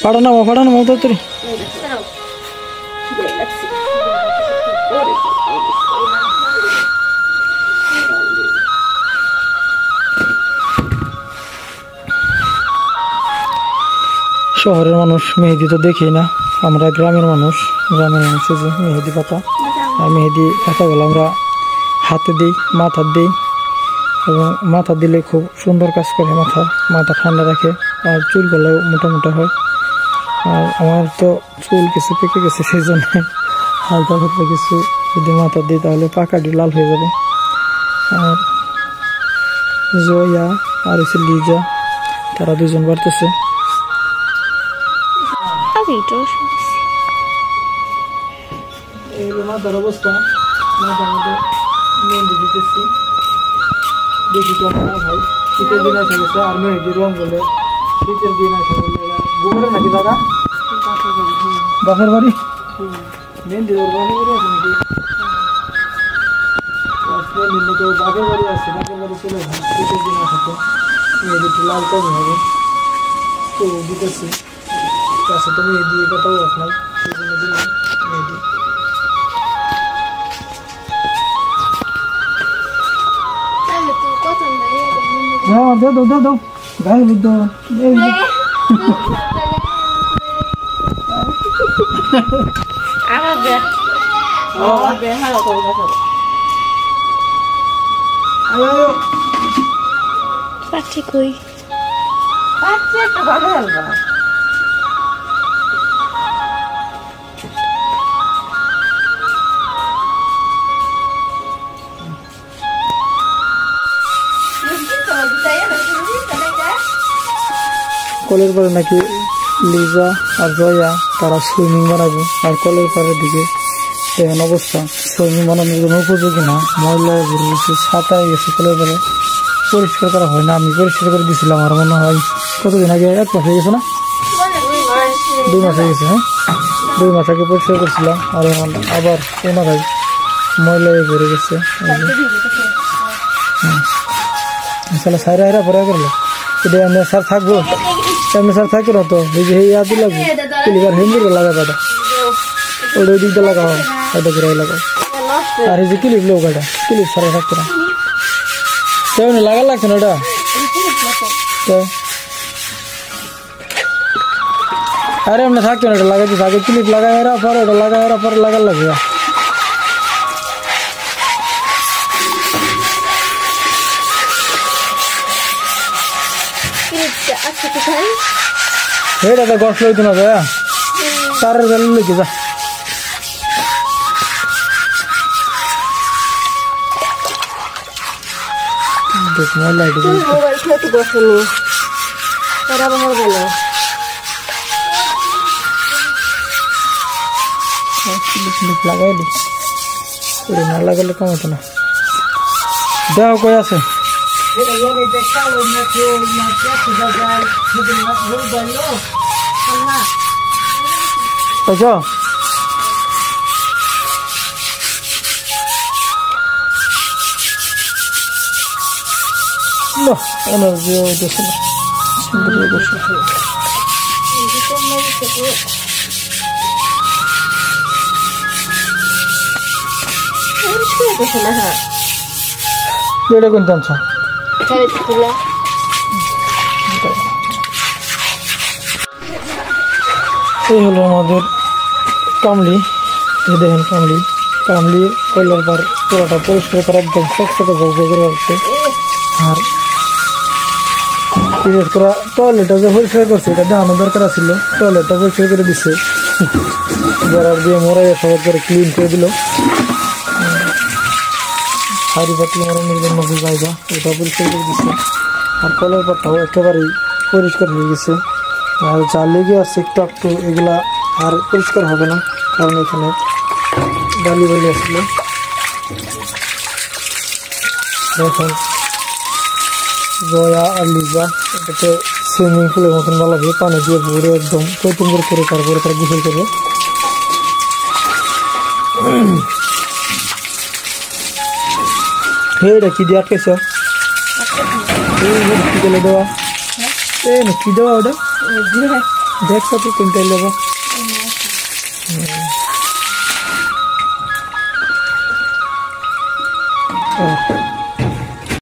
পাঠানো তাড়াতাড়ি। শহরের মানুষ মেহেদি তো দেখি না, আমরা গ্রামের মানুষ যে মেহেদি পাতা, আর মেহেদি পাতাগুলো আমরা হাতে দিই, মাথা দিই, এবং মাথা দিলে খুব সুন্দর কাজ করে, মাথা ঠান্ডা রাখে, আর চুলগুলো মোটা হয়। আর আমার তো চুল কিছু পেকে গেছে, সেই জন্য হালকা হালকা কিছু যদি মাথা দিই তাহলে পাকাটি লাল হয়ে যাবে। আর জয়া আর হচ্ছে লিজা, তারা দুজন বাড়তেছে। এই মাথার অবস্থা, মাথার মধ্যে মেহেন্দি দিতেছি, দেখি কেমন ভাই। শীতের দিন আসে গেছে, আর মেহেদি রং বলে শীতের দিন আসে বলে ঘুমরে নাকি দাদা বাপের বাড়ি মেহেন্দি বাপের বাড়ি আছে নাকি? বাপের বাড়ি আছে, বাপের বাড়ি চলে যান। শীতের দিন আসাতে মেহেদি একটু লাল কম হবে, তো দিতেছি। কাছে তো মেহেদি কথাও আপনার, সেই জন্য দিলাম মেহেদি। দাও গায়ে বুদ্ধ কই কলের পরে নাকি লিজা আর জয়া তারা সুইমিং বানাবে, আর কলের পরের দিকে এখন অবস্থা সুইমিং বানানোর জন্য উপযোগী না, ময়লা ভরে গেছে, ছাতা হয়ে গেছে। কলের পরে পরিষ্কার করা হয় না, আমি পরিষ্কার করে দিয়েছিলাম, আর মনে হয় কতদিন আগে, 1 মাস হয়ে গেছে না, 2 মাস হয়ে গেছে। হ্যাঁ, 2 মাস আগে পরিষ্কার করছিলাম, আর এখন আবার পুনরায় ময়লা ভরে গেছে। তাহলে সাইরা হাইরা ভরা করলো, এটা এমনি স্যার থাকবো, এমনি স্যার থাকবে না তো, এই যে ইয়াদি লাগবে ক্লিকার হেন্দিরে লাগা দাদা, ওটা ওই দিকটা লাগাও, এটা করে লাগাও। আর এই যে ক্লিপ লোক, এটা ক্লিপ সারা থাকতো না, তেমনি লাগা লাগছে না ওটা। আরে এমনি থাকতো না, এটা লাগাইতে থাকে, ক্লিপ লাগাই পরে ওটা লাগাই পরে লাগার লাগবে। এটা তো গছ লইতো না, তারের বেলা লইতে যা। লাগাইলি না, লাগালে কমাতো না। দেহ কই আছে? আচ্ছা এনার্জি হইতেছে না, এটা কোন টানছ? এই হলো আমাদের কামলি, দেখেন কামলি কয়লার পর পুরোটা পরিষ্কার করে একদম চকচকে করে রাখছে। আর বিশেষ করে টয়লেটটা যে পরিষ্কার করছে, এটা দেখানো দরকার ছিল, টয়লেটটা পরিষ্কার করে দিচ্ছে, বেড়ার দিয়ে মরাই সবাই করে ক্লিন করে দিল। শাড়ি পাতি মরানোর জন্য যে জায়গা, এটা পরিষ্কার করে দিচ্ছে। আর কলের পাতাও একেবারেই পরিষ্কার হয়ে গেছে। আর যা লেগে আছে একটু এগুলা আর পরিষ্কার হবে না, কারণ এখানে বালি আসছিল। এখন জয়া আর লিজা এটাতে সুইমিং পুলের মতন বানাবে, পানি দিয়ে ভরে একদম চৈতুম্বর করে তারপরে তারা গোসল করবে। এটা কি দিয়ে আটকেছ? কি দেওয়া? কি দেওয়া ওটা? देखो तो तुम पहले बा